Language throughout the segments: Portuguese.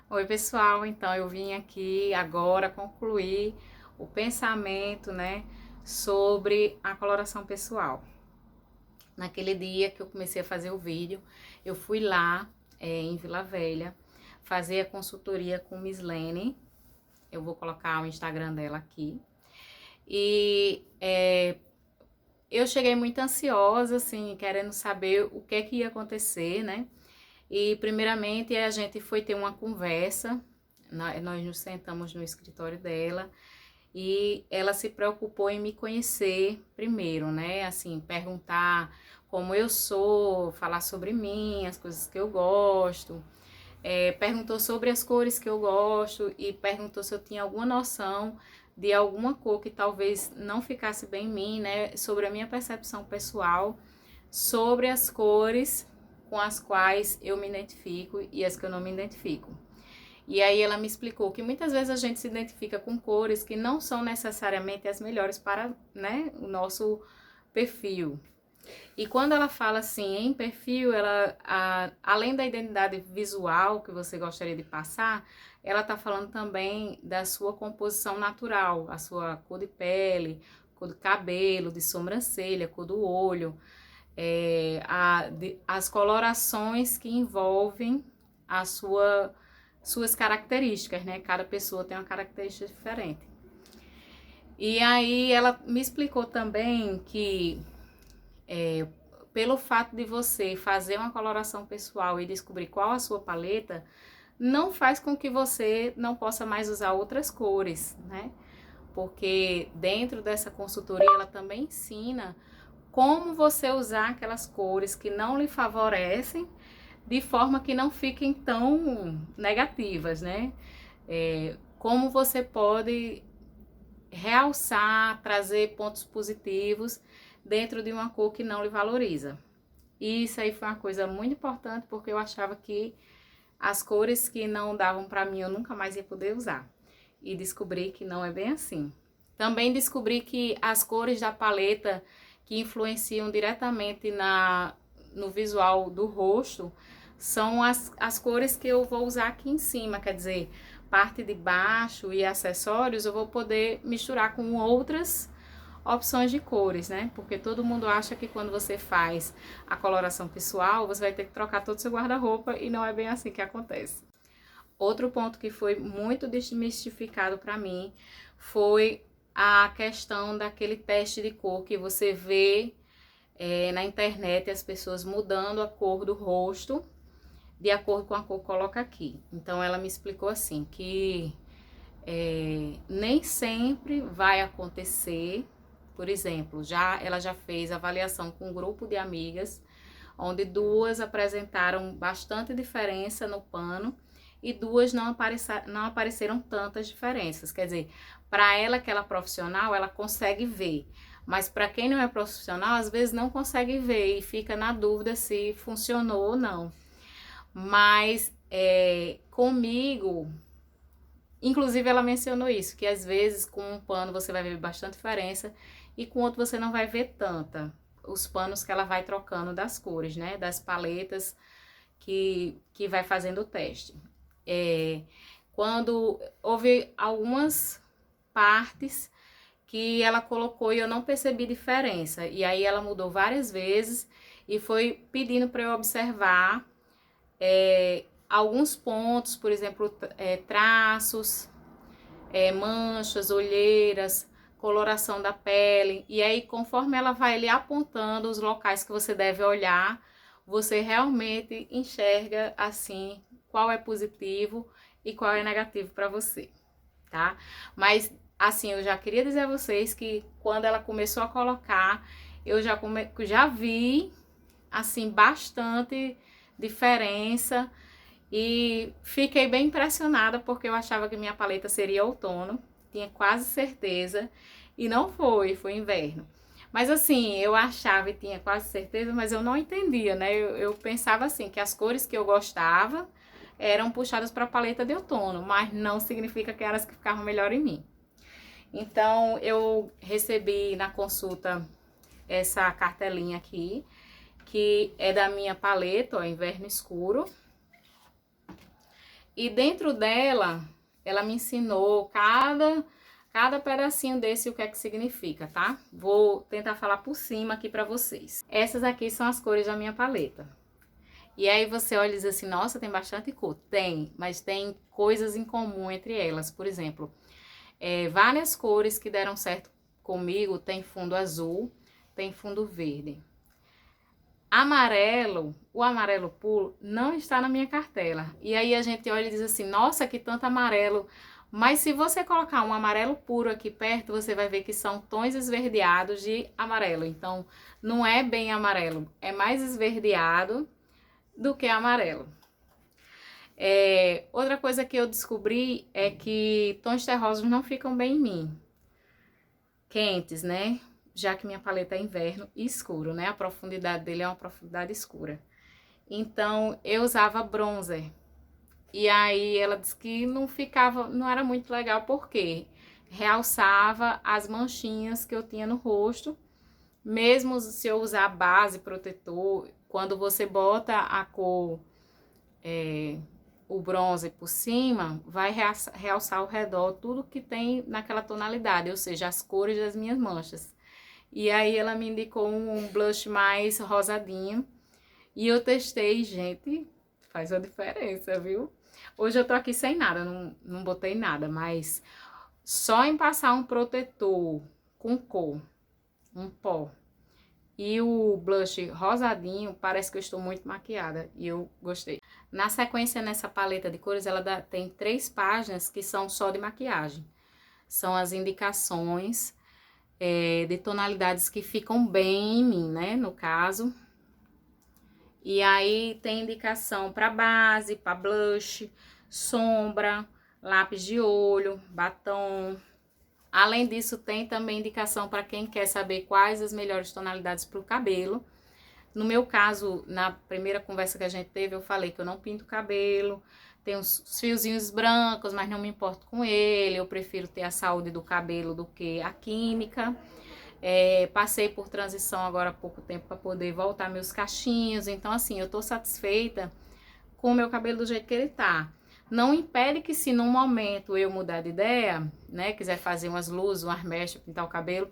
Oi, pessoal. Então, eu vim aqui agora concluir o pensamento, né, sobre a coloração pessoal. Naquele dia que eu comecei a fazer o vídeo, eu fui lá, em Vila Velha, fazer a consultoria com Miss Lene. Eu vou colocar o Instagram dela aqui. E eu cheguei muito ansiosa, assim, querendo saber o que é que ia acontecer, né? E primeiramente a gente foi ter uma conversa, nós nos sentamos no escritório dela e ela se preocupou em me conhecer primeiro, né? Assim, perguntar como eu sou, falar sobre mim, as coisas que eu gosto, perguntou sobre as cores que eu gosto e perguntou se eu tinha alguma noção de alguma cor que talvez não ficasse bem em mim, né? Sobre a minha percepção pessoal, sobre as cores com as quais eu me identifico e as que eu não me identifico. E aí ela me explicou que muitas vezes a gente se identifica com cores que não são necessariamente as melhores para, né, o nosso perfil. E quando ela fala assim em perfil, além da identidade visual que você gostaria de passar, ela está falando também da sua composição natural, a sua cor de pele, cor do cabelo, de sobrancelha, cor do olho, as colorações que envolvem a suas características, né? Cada pessoa tem uma característica diferente. E aí ela me explicou também que pelo fato de você fazer uma coloração pessoal e descobrir qual a sua paleta, não faz com que você não possa mais usar outras cores, né? Porque dentro dessa consultoria ela também ensina como você usar aquelas cores que não lhe favorecem de forma que não fiquem tão negativas, né? Como você pode realçar, trazer pontos positivos dentro de uma cor que não lhe valoriza. E isso aí foi uma coisa muito importante porque eu achava que as cores que não davam para mim eu nunca mais ia poder usar. E descobri que não é bem assim. Também descobri que as cores da paleta que influenciam diretamente no visual do rosto são as cores que eu vou usar aqui em cima, quer dizer, parte de baixo e acessórios eu vou poder misturar com outras opções de cores, né? Porque todo mundo acha que quando você faz a coloração pessoal, você vai ter que trocar todo o seu guarda-roupa e não é bem assim que acontece. Outro ponto que foi muito desmistificado para mim foi a questão daquele teste de cor que você vê na internet as pessoas mudando a cor do rosto de acordo com a cor que coloca aqui. Então ela me explicou assim que nem sempre vai acontecer. Por exemplo, ela já fez avaliação com um grupo de amigas, onde duas apresentaram bastante diferença no pano e duas não apareceram tantas diferenças. Quer dizer, para ela que ela é profissional, ela consegue ver, mas para quem não é profissional, às vezes não consegue ver e fica na dúvida se funcionou ou não. Mas comigo, inclusive ela mencionou isso, que às vezes com um pano você vai ver bastante diferença e com outro você não vai ver tanta. Os panos que ela vai trocando das cores, né? Das paletas que vai fazendo o teste. Quando houve algumas partes que ela colocou e eu não percebi diferença. E aí ela mudou várias vezes e foi pedindo para eu observar alguns pontos, por exemplo, traços, manchas, olheiras, coloração da pele. E aí, conforme ela vai lhe apontando os locais que você deve olhar, você realmente enxerga assim qual é positivo e qual é negativo para você, tá? Mas assim, eu já queria dizer a vocês que quando ela começou a colocar, eu já vi assim bastante diferença e fiquei bem impressionada porque eu achava que minha paleta seria outono, tinha quase certeza, e não foi inverno. Mas assim, eu achava e tinha quase certeza, mas eu não entendia, né? Eu pensava assim, que as cores que eu gostava eram puxadas para a paleta de outono, mas não significa que eram as que ficavam melhor em mim. Então, eu recebi na consulta essa cartelinha aqui, que é da minha paleta, ó, Inverno Escuro. E dentro dela, ela me ensinou cada pedacinho desse o que é que significa, tá? Vou tentar falar por cima aqui pra vocês. Essas aqui são as cores da minha paleta. E aí você olha e diz assim, nossa, tem bastante cor. Tem, mas tem coisas em comum entre elas. Por exemplo, várias cores que deram certo comigo, tem fundo azul, tem fundo verde. Amarelo, o amarelo puro, não está na minha cartela. E aí a gente olha e diz assim, nossa, que tanto amarelo. Mas se você colocar um amarelo puro aqui perto, você vai ver que são tons esverdeados de amarelo. Então, não é bem amarelo, é mais esverdeado do que amarelo. Outra coisa que eu descobri é que tons terrosos não ficam bem em mim. Quentes, né? Já que minha paleta é inverno e escuro, né? A profundidade dele é uma profundidade escura. Então, eu usava bronzer. E aí, ela disse que não era muito legal, porque realçava as manchinhas que eu tinha no rosto. Mesmo se eu usar base, protetor, quando você bota a cor, o bronze por cima, vai realçar ao redor tudo que tem naquela tonalidade, ou seja, as cores das minhas manchas. E aí ela me indicou um blush mais rosadinho. E eu testei, gente, faz a diferença, viu? Hoje eu tô aqui sem nada, não botei nada, mas só em passar um protetor com cor, um pó, e o blush rosadinho, parece que eu estou muito maquiada. E eu gostei. Na sequência, nessa paleta de cores, ela tem 3 páginas que são só de maquiagem. São as indicações de tonalidades que ficam bem em mim, né? No caso. E aí tem indicação para base, para blush, sombra, lápis de olho, batom. Além disso, tem também indicação para quem quer saber quais as melhores tonalidades para o cabelo. No meu caso, na primeira conversa que a gente teve, eu falei que eu não pinto o cabelo, tem uns fiozinhos brancos, mas não me importo com ele, eu prefiro ter a saúde do cabelo do que a química. Passei por transição agora há pouco tempo para poder voltar meus cachinhos, então assim, eu tô satisfeita com o meu cabelo do jeito que ele tá. Não impede que, se num momento eu mudar de ideia, né, quiser fazer umas luzes, umas mechas, pintar o cabelo,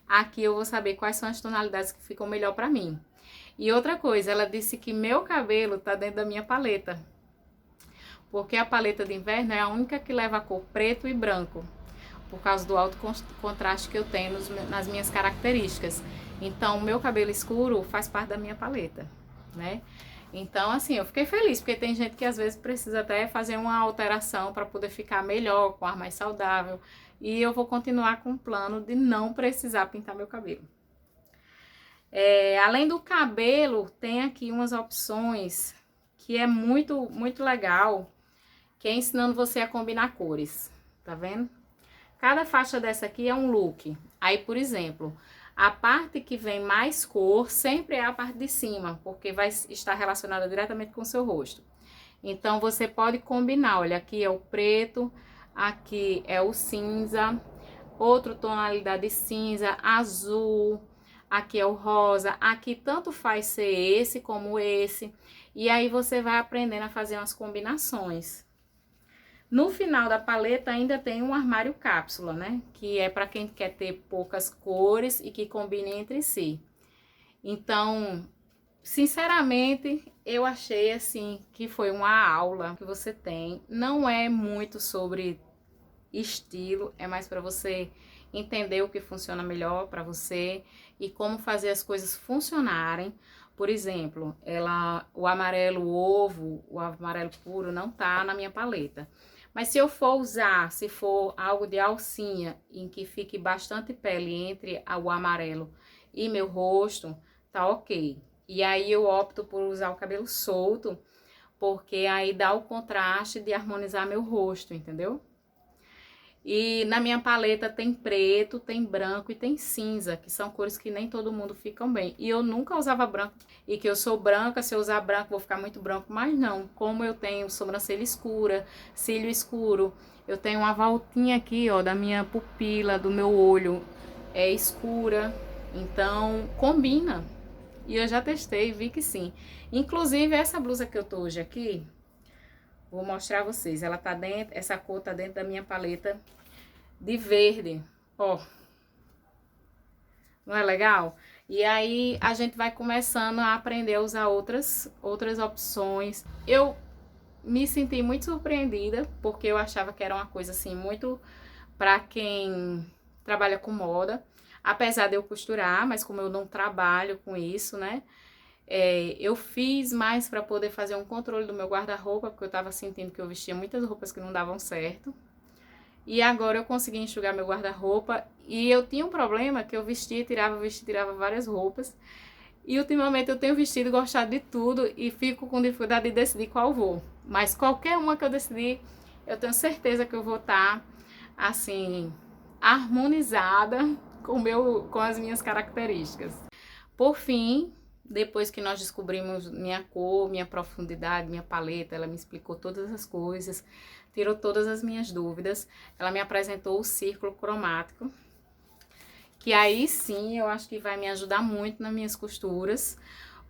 aqui eu vou saber quais são as tonalidades que ficam melhor pra mim. E outra coisa, ela disse que meu cabelo tá dentro da minha paleta, porque a paleta de inverno é a única que leva a cor preto e branco, por causa do alto contraste que eu tenho nas minhas características. Então, o meu cabelo escuro faz parte da minha paleta, né? Então, assim, eu fiquei feliz, porque tem gente que às vezes precisa até fazer uma alteração para poder ficar melhor, com ar mais saudável. E eu vou continuar com o plano de não precisar pintar meu cabelo. Além do cabelo, tem aqui umas opções que é muito, muito legal, que é ensinando você a combinar cores, tá vendo? Cada faixa dessa aqui é um look. Aí, por exemplo, a parte que vem mais cor sempre é a parte de cima, porque vai estar relacionada diretamente com o seu rosto. Então, você pode combinar, olha, aqui é o preto, aqui é o cinza, outra tonalidade de cinza, azul, aqui é o rosa, aqui tanto faz ser esse como esse. E aí, você vai aprendendo a fazer umas combinações. No final da paleta ainda tem um armário cápsula, né? Que é para quem quer ter poucas cores e que combine entre si. Então, sinceramente, eu achei assim que foi uma aula que você tem. Não é muito sobre estilo, é mais para você entender o que funciona melhor para você e como fazer as coisas funcionarem. Por exemplo, o amarelo ovo, o amarelo puro não tá na minha paleta. Mas se eu for usar, se for algo de alcinha, em que fique bastante pele entre o amarelo e meu rosto, tá ok. E aí eu opto por usar o cabelo solto, porque aí dá o contraste de harmonizar meu rosto, entendeu? E na minha paleta tem preto, tem branco e tem cinza, que são cores que nem todo mundo ficam bem. E eu nunca usava branco, e que eu sou branca, se eu usar branco vou ficar muito branco, mas não. Como eu tenho sobrancelha escura, cílio escuro, eu tenho uma voltinha aqui, ó, da minha pupila, do meu olho, é escura, então combina. E eu já testei e vi que sim. Inclusive essa blusa que eu tô hoje aqui, Vou mostrar a vocês. Ela tá dentro, essa cor tá dentro da minha paleta de verde, ó. Não é legal? E aí a gente vai começando a aprender a usar outras opções. Eu me senti muito surpreendida, porque eu achava que era uma coisa assim muito para quem trabalha com moda, apesar de eu costurar, mas como eu não trabalho com isso, né? Eu fiz mais para poder fazer um controle do meu guarda-roupa, porque eu tava sentindo que eu vestia muitas roupas que não davam certo. E agora eu consegui enxugar meu guarda-roupa, e eu tinha um problema que eu vestia, tirava várias roupas. E ultimamente eu tenho vestido e gostado de tudo e fico com dificuldade de decidir qual vou. Mas qualquer uma que eu decidir, eu tenho certeza que eu vou estar, assim, harmonizada com as minhas características. Por fim, depois que nós descobrimos minha cor, minha profundidade, minha paleta, ela me explicou todas as coisas, tirou todas as minhas dúvidas, ela me apresentou o círculo cromático, que aí sim eu acho que vai me ajudar muito nas minhas costuras,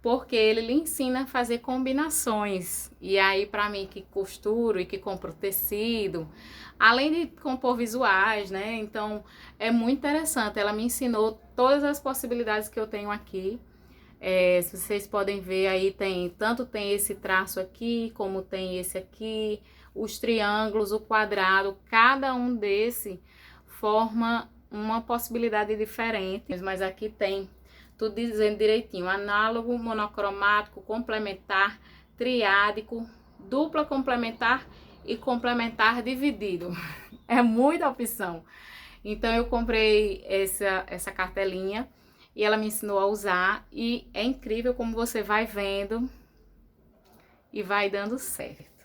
porque ele lhe ensina a fazer combinações. E aí, para mim que costuro e que compro tecido, além de compor visuais, né? Então, é muito interessante. Ela me ensinou todas as possibilidades que eu tenho aqui. Se vocês podem ver aí, tanto tem esse traço aqui, como tem esse aqui, os triângulos, o quadrado, cada um desse forma uma possibilidade diferente, mas aqui tem tudo dizendo direitinho: análogo, monocromático, complementar, triádico, dupla complementar e complementar dividido. É muita opção. Então eu comprei essa cartelinha e ela me ensinou a usar, e é incrível como você vai vendo e vai dando certo.